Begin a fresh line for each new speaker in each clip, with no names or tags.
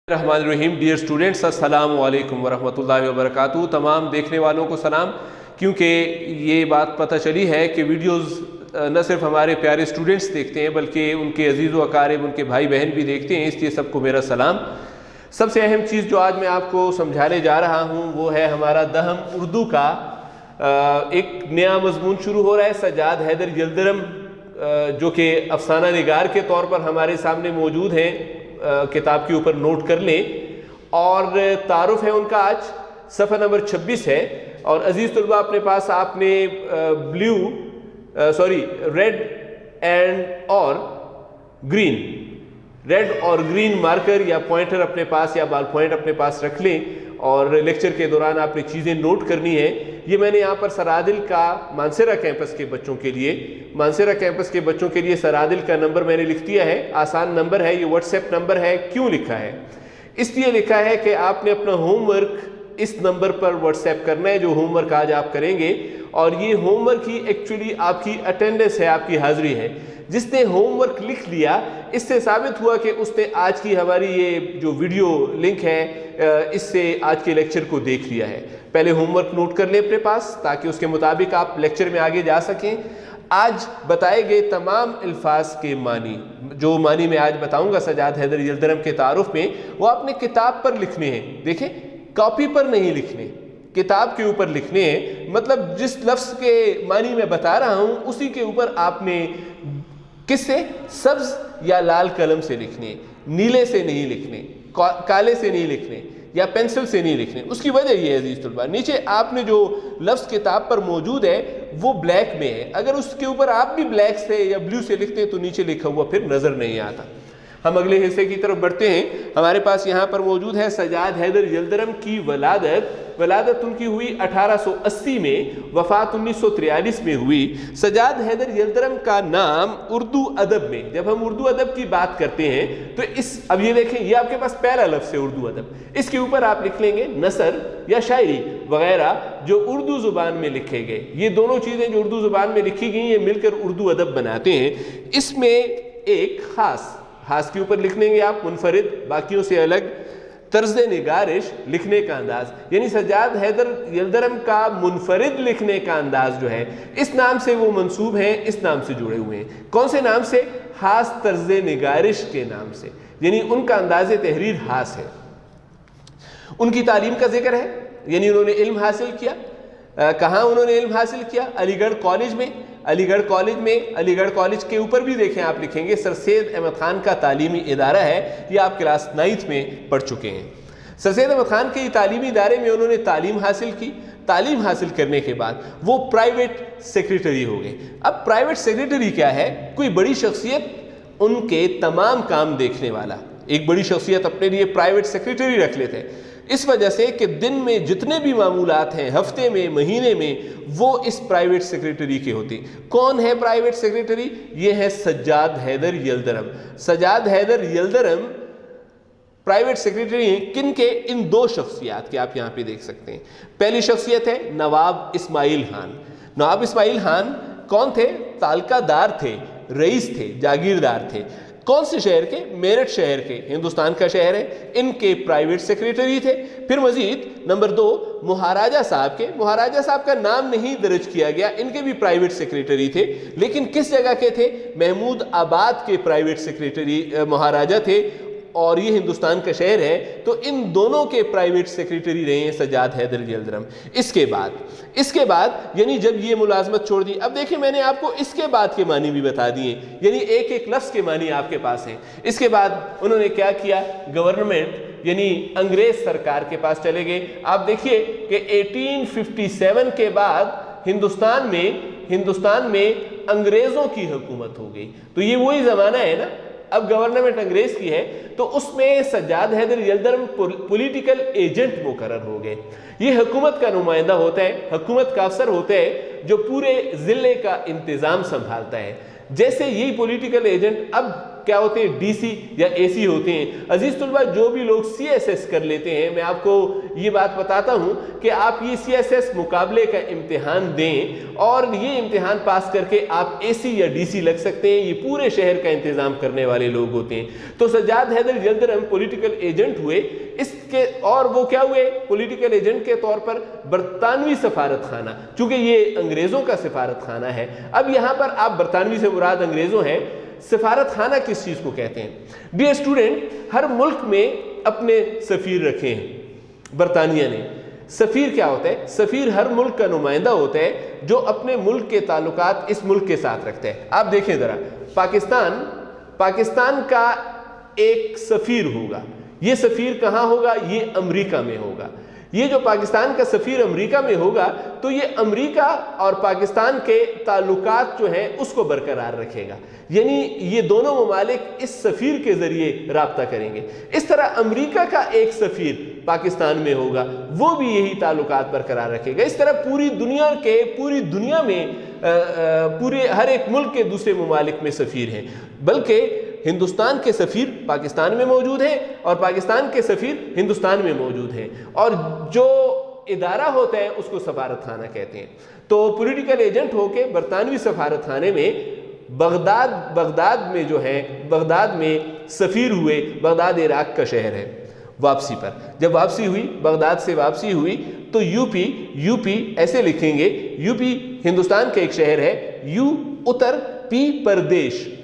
रहमान रहीम। Dear students, अस्सलाम वालेकुम वरहमतुल्लाहि वबरकातुहू। तमाम देखने वालों को सलाम। क्योंकि ये बात पता चली है कि वीडियोस न सिर्फ हमारे प्यारे स्टूडेंट्स देखते हैं बल्कि उनके अजीज़ व अकारिब, उनके भाई बहन भी देखते हैं, इसलिए सबको मेरा सलाम। सबसे अहम चीज़ जो आज मैं आपको समझाने जा रहा हूँ वो है हमारा दहम उर्दू का एक नया मजमून शुरू हो रहा है। सज्जाद हैदर यल्दरम जो कि अफसाना निगार के तौर पर हमारे सामने मौजूद हैं, किताब के ऊपर नोट कर लें। और तारुफ है उनका आज सफ़ा नंबर 26 है। और अजीज़ तलबा, अपने पास आपने रेड और ग्रीन मार्कर या पॉइंटर अपने पास या बाल पॉइंट अपने पास रख लें और लेक्चर के दौरान आपने चीज़ें नोट करनी है। ये मैंने यहाँ पर सरादिल का मानसेरा कैंपस के बच्चों के लिए सरादिल का नंबर मैंने लिख दिया है। आसान नंबर है, ये व्हाट्सएप नंबर है। क्यों लिखा है? इसलिए लिखा है कि आपने अपना होमवर्क इस नंबर पर व्हाट्सएप करना है, जो होमवर्क आज आप करेंगे। और ये होमवर्क ही एक्चुअली आपकी अटेंडेंस है, आपकी हाजिरी है। जिसने होमवर्क लिख लिया, इससे साबित हुआ कि उसने आज की हमारी ये जो वीडियो लिंक है इससे आज के लेक्चर को देख लिया है। पहले होमवर्क नोट कर लें अपने पास ताकि उसके मुताबिक आप लेक्चर में आगे जा सकें। आज बताए गए तमाम अल्फाज के मानी, जो मानी मैं आज बताऊंगा सज्जाद हैदर यल्दरम के तारुफ में, वो आपने किताब पर लिखने हैं। देखें, कॉपी पर नहीं लिखने, किताब के ऊपर लिखने हैं। मतलब जिस लफ्ज़ के मानी मैं बता रहा हूं उसी के ऊपर आपने किससे, सब्ज या लाल कलम से लिखने, नीले से नहीं लिखने, काले से नहीं लिखने या पेंसिल से नहीं लिखने। उसकी वजह ये है अजीज़ तलबा, नीचे आपने जो लफ्ज़ किताब पर मौजूद है वो ब्लैक में है। अगर उसके ऊपर आप भी ब्लैक से या ब्लू से लिखते हैं तो नीचे लिखा हुआ फिर नज़र नहीं आता। हम अगले हिस्से की तरफ बढ़ते हैं। हमारे पास यहाँ पर मौजूद है सज्जाद हैदर यल्दरम की वलादत उनकी हुई 1880 में, वफ़ात 1943 में हुई। सज्जाद हैदर यल्दरम का नाम उर्दू अदब में, जब हम उर्दू अदब की बात करते हैं तो अब ये देखें, ये आपके पास पहला लफ्ज़ है उर्दू अदब। इसके ऊपर आप लिख लेंगे नसर या शायरी वगैरह जो उर्दू ज़ुबान में लिखे गए। ये दोनों चीज़ें जो उर्दू ज़ुबान में लिखी गई, ये मिलकर उर्दू अदब बनाते हैं। इसमें एक खास के ऊपर लिख लेंगे आप मुनफरिद, बाकियों से अलग तर्ज़ निगारिश लिखने का अंदाज, यानी सज्जाद हैदर यल्दरम का मुनफरिद लिखने का अंदाज जो है, इस नाम से वो मंसूब हैं, इस नाम से जुड़े हुए हैं। कौन से नाम से? खास तर्ज़ निगारिश के नाम से, यानी उनका अंदाज़ तहरीर खास है। उनकी तालीम का जिक्र है, यानी उन्होंने इल्म हासिल किया। कहाँ उन्होंने इल्म हासिल किया? अलीगढ़ कॉलेज में। अलीगढ़ कॉलेज के ऊपर भी देखें, आप लिखेंगे सर सैयद अहमद खान का तालीमी इदारा है। ये आप क्लास 9th में पढ़ चुके हैं। सर सैयद अहमद खान के तालीमी इदारे में उन्होंने तालीम हासिल की। तालीम हासिल करने के बाद वो प्राइवेट सेक्रेटरी हो गए। अब प्राइवेट सेक्रेटरी क्या है? कोई बड़ी शख्सियत, उनके तमाम काम देखने वाला। एक बड़ी शख्सियत अपने लिए प्राइवेट सेक्रेटरी रख लेते हैं, इस वजह से कि दिन में जितने भी मामूलात हैं, हफ्ते में, महीने में, वो इस प्राइवेट सेक्रेटरी के होते हैं। कौन है प्राइवेट सेक्रेटरी? ये है सज्जाद हैदर यल्दरम। सज्जाद हैदर यल्दरम प्राइवेट सेक्रेटरी हैं किन के? इन दो शख्सियात के आप यहाँ पे देख सकते हैं। पहली शख्सियत है नवाब इस्माइल खान। नवाब इस्माइल खान कौन थे? तालकादार थे, रईस थे, जागीरदार थे। कौन से शहर के? मेरठ शहर के, हिंदुस्तान का शहर है। इनके प्राइवेट सेक्रेटरी थे। फिर मजीद नंबर 2 महाराजा साहब के। महाराजा साहब का नाम नहीं दर्ज किया गया, इनके भी प्राइवेट सेक्रेटरी थे, लेकिन किस जगह के थे? महमूद आबाद के प्राइवेट सेक्रेटरी महाराजा थे, और ये हिंदुस्तान का शहर है। तो इन दोनों के प्राइवेट सेक्रेटरी रहे हैं सज्जाद हैदर यल्दरम। इसके बाद यानी जब ये मुलाजमत छोड़ दी, अब देखिए मैंने आपको इसके बाद के मानी भी बता दिए, यानी एक एक लफ्ज़ के मानी आपके पास हैं। इसके बाद उन्होंने क्या किया? गवर्नमेंट यानी अंग्रेज सरकार के पास चले गए। आप देखिए कि 1857 के बाद हिंदुस्तान में अंग्रेज़ों की हुकूमत हो गई। तो ये वही ज़माना है ना, अब गवर्नमेंट अंग्रेज की है। तो उसमें सज्जाद हैदर यल्दरम पॉलिटिकल एजेंट मुकर्रर हो गए। ये हुकूमत का नुमाइंदा होता है, हुकूमत का अफसर होता है जो पूरे ज़िले का इंतज़ाम संभालता है। जैसे यही पॉलिटिकल एजेंट अब क्या होते हैं, DC या AC होते हैं। अजीज तलबा, जो भी लोग CSS कर लेते हैं, मैं आपको ये बात बताता हूँ कि आप ये CSS मुकाबले का इम्तिहान दें और ये इम्तिहान पास करके आप AC या DC लग सकते हैं। ये पूरे शहर का इंतज़ाम करने वाले लोग होते हैं। तो सज्जाद हैदर यल्दरम पॉलिटिकल एजेंट हुए इसके, और वो क्या हुए, पॉलिटिकल एजेंट के तौर पर बरतानवी सफारत खाना, चूंकि ये अंग्रेज़ों का सफारत खाना है। अब यहाँ पर आप बरतानवी से मुराद अंग्रेज़ों हैं, सफारत खाना किस चीज़ को कहते हैं? डियर स्टूडेंट, हर मुल्क में अपने सफ़ीर रखे हैं बरतानिया ने। सफ़ीर क्या होता है? सफ़ीर हर मुल्क का नुमाइंदा होता है जो अपने मुल्क के ताल्लुकात इस मुल्क के साथ रखता है। आप देखें ज़रा, पाकिस्तान का एक सफ़ीर होगा। ये सफ़ीर कहाँ होगा? ये अमेरिका में होगा। ये जो पाकिस्तान का सफ़ीर अमेरिका में होगा तो ये अमेरिका और पाकिस्तान के ताल्लुकात जो हैं उसको बरकरार रखेगा, यानी ये दोनों ममालिक इस सफ़ीर के ज़रिए रब्ता करेंगे। इस तरह अमेरिका का एक सफ़ीर पाकिस्तान में होगा, वो भी यही ताल्लुकात बरकरार रखेगा। इस तरह पूरी दुनिया में पूरे हर एक मुल्क के दूसरे ममालिक में सफ़ीर हैं, बल्कि हिंदुस्तान के सफ़ीर पाकिस्तान में मौजूद है और पाकिस्तान के सफ़ीर हिंदुस्तान में मौजूद है, और जो इदारा होता है उसको सफारत खाना कहते हैं। तो पॉलिटिकल एजेंट होके बरतानवी सफारत खाने में बगदाद में जो है, बगदाद में सफ़ीर हुए। बगदाद इराक का शहर है। वापसी पर जब वापसी हुई, बगदाद से वापसी हुई तो यूपी ऐसे लिखेंगे, यूपी हिंदुस्तान का एक शहर है।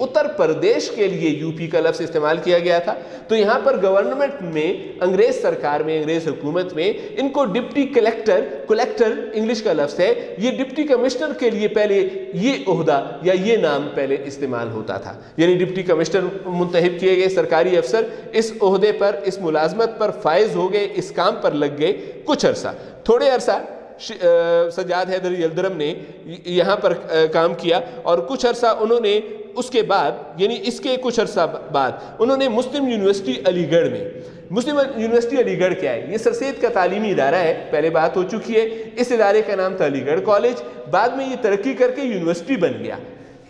उत्तर प्रदेश के लिए यूपी का लफ्ज़ इस्तेमाल किया गया था। तो यहाँ पर गवर्नमेंट में, अंग्रेज़ सरकार में, अंग्रेज़ हुकूमत में इनको डिप्टी कलेक्टर इंग्लिश का लफ्ज़ है, ये डिप्टी कमिश्नर के लिए पहले ये ओहदा या ये नाम पहले इस्तेमाल होता था, यानी डिप्टी कमिश्नर मुंतखब किए गए सरकारी अफसर इस ओहदे पर, इस मुलाजमत पर फायज हो गए, इस काम पर लग गए। कुछ अरसा, थोड़े अरसा सज्जाद हैदर यल्दरम ने यहाँ पर काम किया और कुछ अरसा उन्होंने, उसके बाद यानी इसके कुछ अरसा बाद उन्होंने मुस्लिम यूनिवर्सिटी अलीगढ़ में, मुस्लिम यूनिवर्सिटी अलीगढ़ क्या है? ये सरसेद का तालीमी इदारा है, पहले बात हो चुकी है। इस इदारे का नाम था अलीगढ़ कॉलेज, बाद में ये तरक्की करके यूनिवर्सिटी बन गया।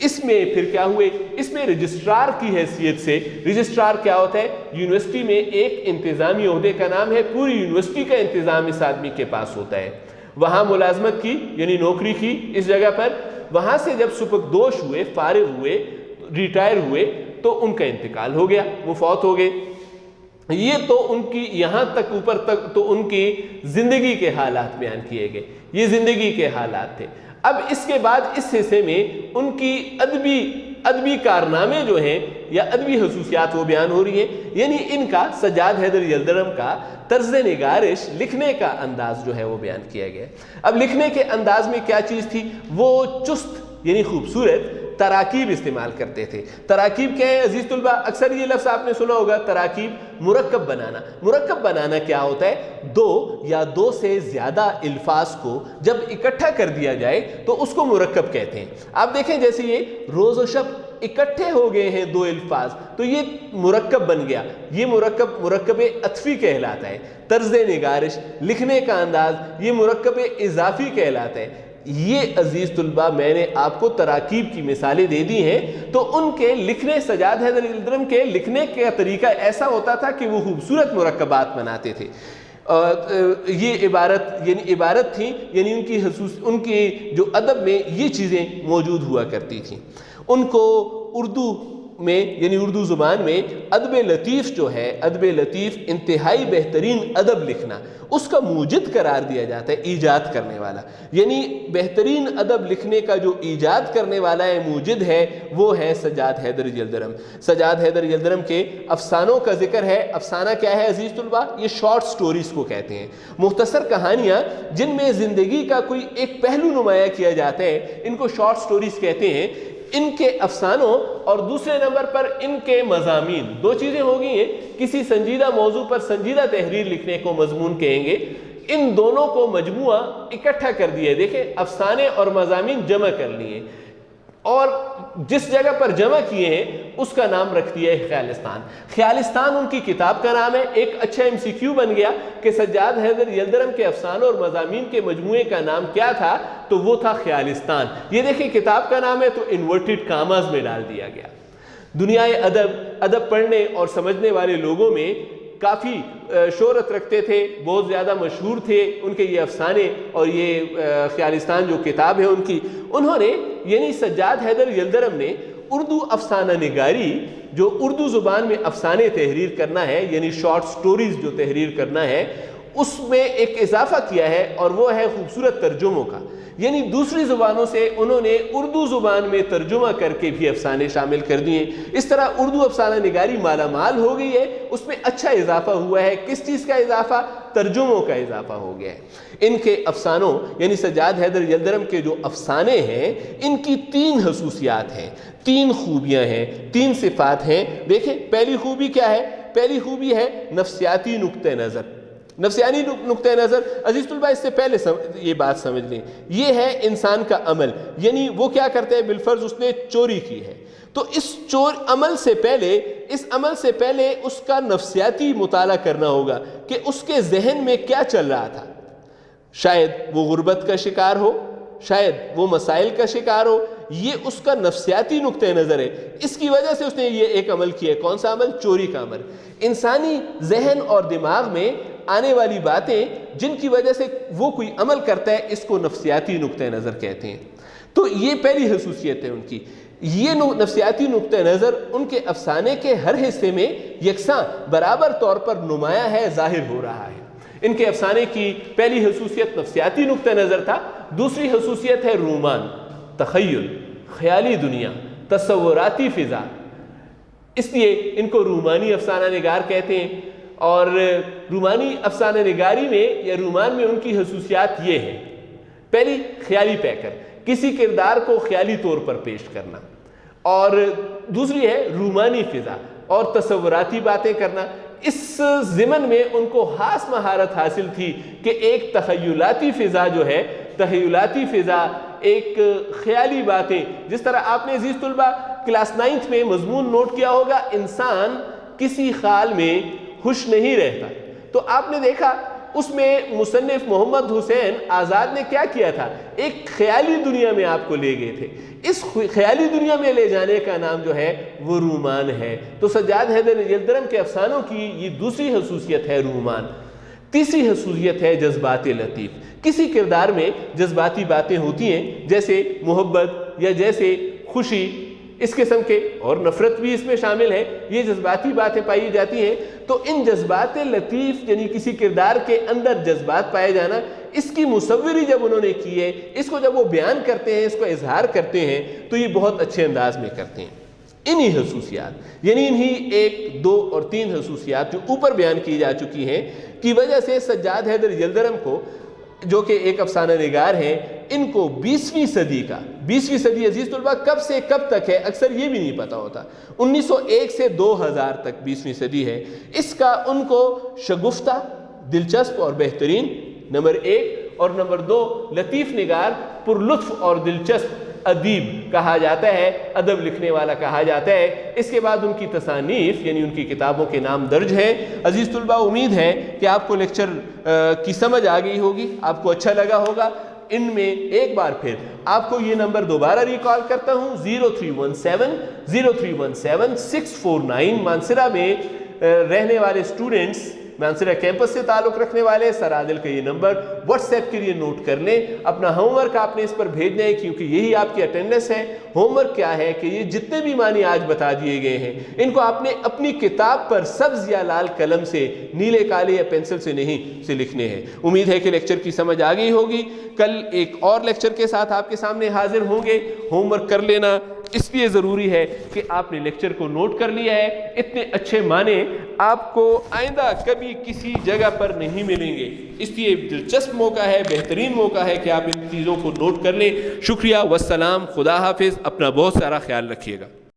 इसमें फिर क्या हुए, इसमें रजिस्ट्रार की हैसियत से, रजिस्ट्रार क्या होता है? यूनिवर्सिटी में एक इंतज़ामी ओहदे का नाम है, पूरी यूनिवर्सिटी का इंतज़ाम इस आदमी के पास होता है। वहाँ मुलाजमत की यानी नौकरी की इस जगह पर, वहाँ से जब सुबकदोश हुए, फारिग हुए, रिटायर हुए तो उनका इंतकाल हो गया, वो फौत हो गए। ये तो उनकी यहाँ तक ऊपर तक तो उनकी ज़िंदगी के हालात बयान किए गए, ये ज़िंदगी के हालात थे। अब इसके बाद इस हिस्से में उनकी अदबी कारनामे जो हैं या अदबी खसूसियात वो बयान हो रही हैं, यानी इनका सज्जाद हैदर यल्दरम का तर्ज निगारिश, लिखने का अंदाज जो है वो बयान किया गया। अब लिखने के अंदाज में क्या चीज़ थी? वो चुस्त यानी खूबसूरत तराकीब इस्तेमाल करते थे। तराकीब क्या है अजीज़ तुलबा? अक्सर ये लफ्ज़ आपने सुना होगा, तराकीब, मुरक्कब बनाना। मुरक्कब बनाना क्या होता है? दो या दो से ज़्यादा अल्फाज को जब इकट्ठा कर दिया जाए तो उसको मुरक्कब कहते हैं। आप देखें जैसे ये रोज़ व शब इकट्ठे हो गए हैं दो अल्फाज तो ये मुरक्कब बन गया, ये मुरक्कब अतफ़ी कहलाता है। तर्ज निगारिश, लिखने का अंदाज, ये मुरक्कब इजाफ़ी कहलाता है। ये अजीज़ तुलबा मैंने आपको तराकीब की मिसालें दे दी हैं। तो उनके लिखने, सज्जाद हैदर यल्दरम के लिखने का तरीका ऐसा होता था कि वो खूबसूरत मुरक्कबात बनाते थे। ये इबारत थी, यानी उनकी जो अदब में ये चीज़ें मौजूद हुआ करती थी। उनको उर्दू में यानी उर्दू ज़ुबान में अदब लतीफ़ जो है, अदब लतीफ़ इंतहाई बेहतरीन अदब लिखना, उसका मूजिद करार दिया जाता है, ईजाद करने वाला। यानी बेहतरीन अदब लिखने का जो ईजाद करने वाला है, मूजिद है, वो है सज्जाद हैदर यल्दरम। सज्जाद हैदर यल्दरम के अफसानों का जिक्र है। अफसाना क्या है अजीज़ तुलबा? ये शॉर्ट स्टोरीज़ को कहते हैं, मुख्तसर कहानियाँ जिनमें ज़िंदगी का कोई एक पहलू नुमाया किया जाता है, इनको शॉर्ट स्टोरीज़ कहते हैं। इनके अफसानों और दूसरे नंबर पर इनके मज़ामीन, दो चीज़ें हो गई हैं। किसी संजीदा मौजू पर संजीदा तहरीर लिखने को मजमून कहेंगे। इन दोनों को मजमुआ इकट्ठा कर दिए। देखें, अफसाने और मज़ामीन जमा कर लिए और जिस जगह पर जमा किए हैं उसका नाम रख दिया है ख्यालिस्तान। ख्यालिस्तान उनकी किताब का नाम है। एक अच्छा MCQ बन गया कि सज्जाद हैदर यल्दरम के अफसानों और मज़ामीन के मजमूए का नाम क्या था? तो वो था ख्यालिस्तान। ये देखिए किताब का नाम है तो इन्वर्टेड कामाज में डाल दिया गया। دنیائے ادب پڑھنے اور سمجھنے والے لوگوں میں کافی شہرت رکھتے تھے، بہت زیادہ مشہور تھے ان کے یہ افسانے اور یہ خیالستان جو کتاب ہے ان کی. انہوں نے یعنی سجاد حیدر یلدرم نے اردو افسانہ نگاری، جو اردو زبان میں افسانے تحریر کرنا ہے یعنی شارٹ سٹوریز جو تحریر کرنا ہے، اس میں ایک اضافہ کیا ہے اور وہ ہے خوبصورت ترجموں کا. یعنی دوسری زبانوں سے انہوں نے اردو زبان میں ترجمہ کر کے بھی افسانے شامل کر دیے. اس طرح اردو افسانہ نگاری مالا مال ہو گئی ہے. اس میں اچھا اضافہ ہوا ہے. کس چیز کا اضافہ؟ ترجموں کا اضافہ ہو گیا ہے. ان کے افسانوں یعنی سجاد حیدر یلدرم کے جو افسانے ہیں ان کی 3 خصوصیات ہیں، 3 خوبیاں ہیں، 3 صفات ہیں. دیکھیں پہلی خوبی کیا ہے؟ پہلی خوبی ہے نفسیاتی نقطہ نظر. نفسیانی نقطہ نظر عزیز طلبہ اس سے پہلے یہ بات سمجھ لیں، یہ ہے انسان کا عمل. یعنی وہ کیا کرتے ہیں؟ بالفرض اس نے چوری کی ہے تو اس عمل سے پہلے اس کا نفسیاتی مطالعہ کرنا ہوگا کہ اس کے ذہن میں کیا چل رہا تھا. شاید وہ غربت کا شکار ہو، شاید وہ مسائل کا شکار ہو. یہ اس کا نفسیاتی نقطہ نظر ہے. اس کی وجہ سے اس نے یہ ایک عمل کیا ہے. کون سا عمل؟ چوری کا عمل. انسانی ذہن اور دماغ میں آنے والی باتیں جن کی وجہ سے وہ کوئی عمل کرتا ہے اس کو نفسیاتی نقطہ نظر کہتے ہیں. تو یہ پہلی خصوصیت ہے ان کی. یہ نفسیاتی نقطہ نظر ان کے افسانے کے ہر حصے میں یکساں برابر طور پر نمایاں ہے، ظاہر ہو رہا ہے. ان کے افسانے کی پہلی خصوصیت نفسیاتی نقطہ نظر تھا. دوسری خصوصیت ہے رومان، تخیل، خیالی دنیا، تصوراتی فضا. اس لیے ان کو رومانی افسانہ نگار کہتے ہیں. اور رومانی افسانہ نگاری میں یا رومان میں ان کی خصوصیات یہ ہیں. پہلی، خیالی پیکر، کسی کردار کو خیالی طور پر پیش کرنا. اور دوسری ہے رومانی فضا اور تصوراتی باتیں کرنا. اس ضمن میں ان کو خاص مہارت حاصل تھی کہ ایک تخیلاتی فضا جو ہے، تخیلاتی فضا، ایک خیالی باتیں. جس طرح آپ نے عزیز طلبہ کلاس 9 میں مضمون نوٹ کیا ہوگا، انسان کسی خیال میں خوش نہیں رہتا. تو آپ نے دیکھا اس میں مصنف محمد حسین آزاد نے کیا کیا تھا؟ ایک خیالی دنیا میں آپ کو لے گئے تھے. اس خیالی دنیا میں لے جانے کا نام جو ہے وہ رومان ہے. تو سجاد حیدر یلدرم کے افسانوں کی یہ دوسری خصوصیت ہے رومان. تیسری خصوصیت ہے جذبات لطیف. کسی کردار میں جذباتی باتیں ہوتی ہیں جیسے محبت یا جیسے خوشی، اس قسم کے، اور نفرت بھی اس میں شامل ہے. یہ جذباتی باتیں پائی جاتی ہیں. تو ان جذبات لطیف یعنی کسی کردار کے اندر جذبات پائے جانا، اس کی مصوری جب انہوں نے کی ہے، اس کو جب وہ بیان کرتے ہیں، اس کو اظہار کرتے ہیں تو یہ بہت اچھے انداز میں کرتے ہیں. انہی خصوصیات یعنی انہی 1، 2 اور 3 خصوصیات جو اوپر بیان کی جا چکی ہیں کی وجہ سے سجاد حیدر یلدرم کو، جو کہ ایک افسانہ نگار ہیں، ان کو 20ویں صدی عزیز طلبہ کب سے کب تک ہے اکثر یہ بھی نہیں پتا ہوتا. 1901 سے 2000 تک 20ویں صدی ہے. اس کا ان کو شگفتہ، دلچسپ اور بہترین نمبر 1، اور نمبر 2 لطیف نگار، پر لطف اور دلچسپ ادیب کہا جاتا ہے، ادب لکھنے والا کہا جاتا ہے. اس کے بعد ان کی تصانیف یعنی ان کی کتابوں کے نام درج ہیں. عزیز طلبہ امید ہے کہ آپ کو لیکچر کی سمجھ آ گئی ہوگی، آپ کو اچھا لگا ہوگا. ان میں ایک بار پھر آپ کو یہ نمبر دوبارہ ریکال کرتا ہوں، 0317 649. مانسرہ میں رہنے والے اسٹوڈنٹس، مانسرہ کیمپس سے تعلق رکھنے والے سر عادل کا یہ نمبر واٹس ایپ کے لیے نوٹ کر لیں. اپنا ہوم ورک آپ نے اس پر بھیجنا ہے کیونکہ یہی آپ کی اٹینڈنس ہے. ہوم ورک کیا ہے کہ یہ جتنے بھی معنی آج بتا دیے گئے ہیں ان کو آپ نے اپنی کتاب پر سبز یا لال قلم سے، نیلے کالے یا پینسل سے نہیں سے لکھنے ہیں. امید ہے کہ لیکچر کی سمجھ آ گئی ہوگی. کل ایک اور لیکچر کے ساتھ آپ کے سامنے حاضر ہوں گے. ہوم ورک کر لینا اس لیے ضروری ہے کہ آپ نے لیکچر کو نوٹ کر لیا ہے. اتنے اچھے معنی آپ کو آئندہ کبھی کسی جگہ پر نہیں ملیں گے. اس لیے دلچسپ موقع ہے، بہترین موقع ہے کہ آپ ان چیزوں کو نوٹ کر لیں. شکریہ، والسلام، خدا حافظ. اپنا بہت سارا خیال رکھیے گا.